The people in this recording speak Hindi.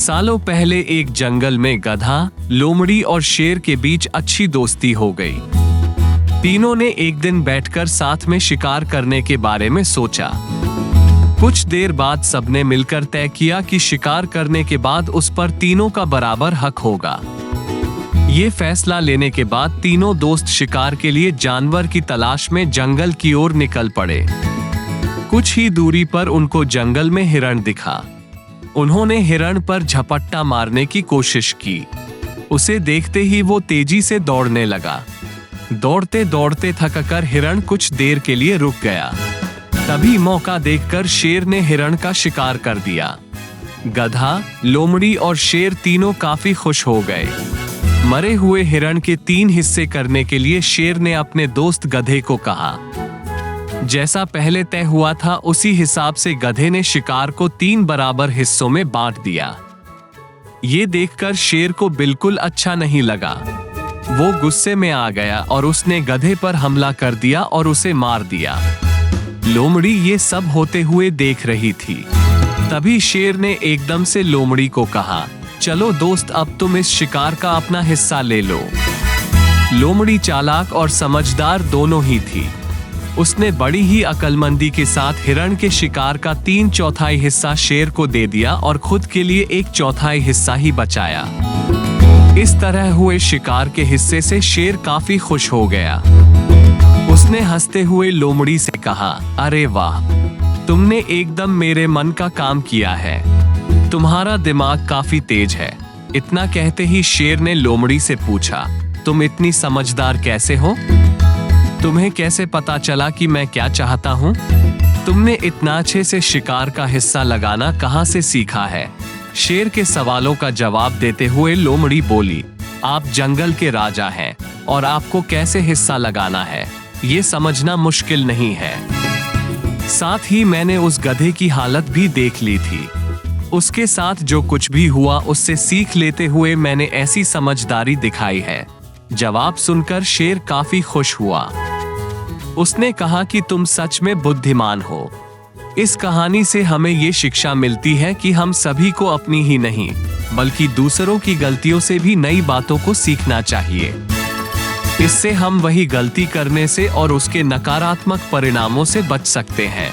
सालों पहले एक जंगल में गधा, लोमड़ी और शेर के बीच अच्छी दोस्ती हो गई। तीनों ने एक दिन बैठकर साथ में शिकार करने के बारे में सोचा। कुछ देर बाद सबने मिलकर तय किया कि शिकार करने के बाद उस पर तीनों का बराबर हक होगा। ये फैसला लेने के बाद तीनों दोस्त शिकार के लिए जानवर की तलाश में जंगल की ओर निकल पड़े। कुछ ही दूरी पर उनको जंगल में हिरण दिखा। उन्होंने हिरण पर झपट्टा मारने की कोशिश की। उसे देखते ही वो तेजी से दौड़ने लगा। दौड़ते दौड़ते थककर हिरण कुछ देर के लिए रुक गया। तभी मौका देखकर शेर ने हिरण का शिकार कर दिया। गधा, लोमड़ी और शेर तीनों काफी खुश हो गए। मरे हुए हिरण के 3 हिस्से करने के लिए शेर ने अपने दोस्त गधे को कहा। जैसा पहले तय हुआ था उसी हिसाब से गधे ने शिकार को 3 बराबर हिस्सों में बांट दिया। ये देखकर शेर को बिल्कुल अच्छा नहीं लगा। वो गुस्से में आ गया और उसने गधे पर हमला कर दिया और उसे मार दिया। लोमड़ी ये सब होते हुए देख रही थी। तभी शेर ने एकदम से लोमड़ी को कहा, चलो दोस्त, अब तुम इस शिकार का अपना हिस्सा ले लो। लोमड़ी चालाक और समझदार दोनों ही थी। उसने बड़ी ही अक्लमंदी के साथ हिरण के शिकार का 3/4 हिस्सा शेर को दे दिया और खुद के लिए 1/4 हिस्सा ही बचाया। इस तरह हुए शिकार के हिस्से से शेर काफी खुश हो गया। उसने हंसते हुए लोमड़ी से कहा, अरे वाह, तुमने एकदम मेरे मन का काम किया है। तुम्हारा दिमाग काफी तेज है। इतना कहते ही शेर ने लोमड़ी से पूछा, तुम इतनी समझदार कैसे हो? तुम्हें कैसे पता चला कि मैं क्या चाहता हूँ? तुमने इतना अच्छे से शिकार का हिस्सा लगाना कहाँ से सीखा है? शेर के सवालों का जवाब देते हुए लोमड़ी बोली, आप जंगल के राजा हैं और आपको कैसे हिस्सा लगाना है ये समझना मुश्किल नहीं है। साथ ही मैंने उस गधे की हालत भी देख ली थी। उसके साथ जो कुछ भी हुआ उससे सीख लेते हुए मैंने ऐसी समझदारी दिखाई है। जवाब सुनकर शेर काफी खुश हुआ। उसने कहा कि तुम सच में बुद्धिमान हो। इस कहानी से हमें ये शिक्षा मिलती है कि हम सभी को अपनी ही नहीं बल्कि दूसरों की गलतियों से भी नई बातों को सीखना चाहिए। इससे हम वही गलती करने से और उसके नकारात्मक परिणामों से बच सकते हैं।